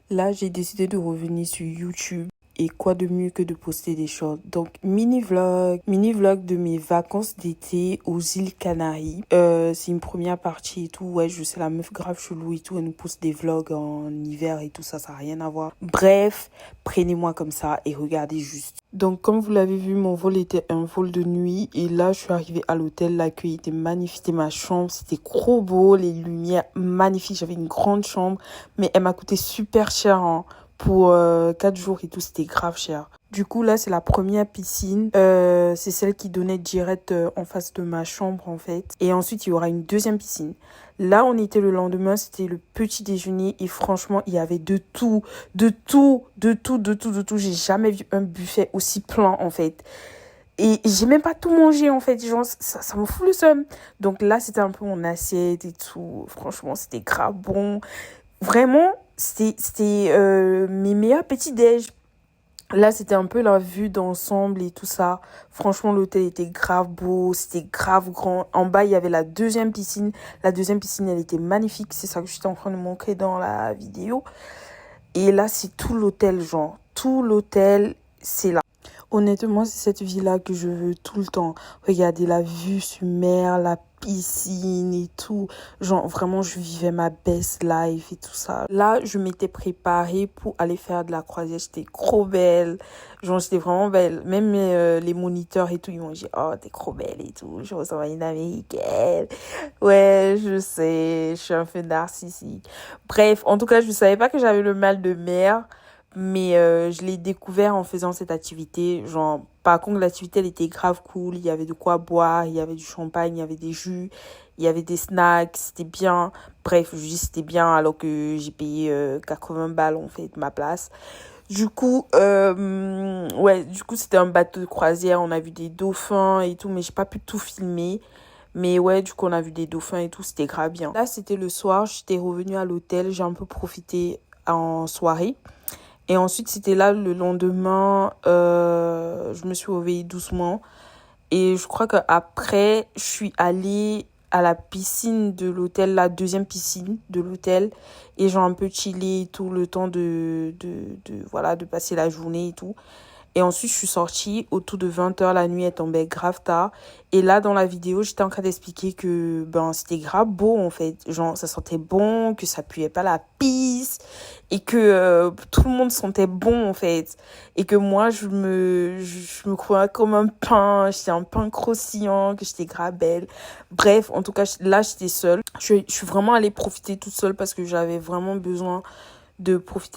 Là, j'ai décidé de revenir sur YouTube. Et quoi de mieux que de poster des shorts. Donc, mini-vlog de mes vacances d'été aux îles Canaries. C'est une première partie et tout. Ouais, je sais, la meuf grave chelou et tout. Elle nous poste des vlogs en hiver et tout ça, ça n'a rien à voir. Bref, prenez-moi comme ça et regardez juste. Donc, comme vous l'avez vu, mon vol était un vol de nuit. Et là, je suis arrivée à l'hôtel. L'accueil était magnifique. C'était ma chambre. C'était trop beau. Les lumières magnifiques. J'avais une grande chambre. Mais elle m'a coûté super cher, hein. Pour 4 jours et tout, c'était grave cher. Du coup, là, c'est la première piscine. C'est celle qui donnait direct en face de ma chambre, en fait. Et ensuite, il y aura une deuxième piscine. Là, on était le lendemain, c'était le petit déjeuner. Et franchement, il y avait de tout. J'ai jamais vu un buffet aussi plein, en fait. Et j'ai même pas tout mangé, en fait. Genre, ça me fout le seum. Donc là, c'était un peu mon assiette et tout. Franchement, c'était grave bon. Vraiment, c'était mes meilleurs petits-déj. Là, c'était un peu la vue d'ensemble et tout ça. Franchement, l'hôtel était grave beau, c'était grave grand. En bas, il y avait la deuxième piscine. La deuxième piscine, elle était magnifique. C'est ça que j'étais en train de montrer dans la vidéo. Et là, c'est tout l'hôtel, genre. Tout l'hôtel, c'est là. Honnêtement, c'est cette vie-là que je veux tout le temps. Regardez la vue sur mer, la piscine et tout. Genre, vraiment, je vivais ma best life et tout ça. Là, je m'étais préparée pour aller faire de la croisière. J'étais trop belle. Genre, j'étais vraiment belle. Même les moniteurs et tout, ils m'ont dit, oh, t'es trop belle et tout. Je ressemble à une américaine. Ouais, je sais, je suis un peu narcissique. Bref, en tout cas, je ne savais pas que j'avais le mal de mer. Mais je l'ai découvert en faisant cette activité. Genre, par contre, l'activité, elle était grave cool. Il y avait de quoi boire, il y avait du champagne, il y avait des jus, il y avait des snacks. C'était bien. Bref, je dis c'était bien alors que j'ai payé 80 balles, en fait, ma place. Du coup, c'était un bateau de croisière. On a vu des dauphins et tout, mais j'ai pas pu tout filmer. Mais ouais, du coup, on a vu des dauphins et tout. C'était grave bien. Là, c'était le soir. J'étais revenue à l'hôtel. J'ai un peu profité en soirée. Et ensuite, c'était là le lendemain, je me suis réveillée doucement. Et je crois qu'après, je suis allée à la piscine de l'hôtel, la deuxième piscine de l'hôtel. Et j'ai un peu chillé tout le temps de passer la journée et tout. Et ensuite, je suis sortie autour de 20h. La nuit est tombée grave tard. Et là, dans la vidéo, j'étais en train d'expliquer que c'était grave beau, en fait. Genre, ça sentait bon, que ça puait pas la pisse. Et que tout le monde sentait bon, en fait. Et que moi, je me croyais comme un pain. J'étais un pain croustillant, que j'étais grave belle. Bref, en tout cas, là, j'étais seule. Je suis vraiment allée profiter toute seule parce que j'avais vraiment besoin de profiter.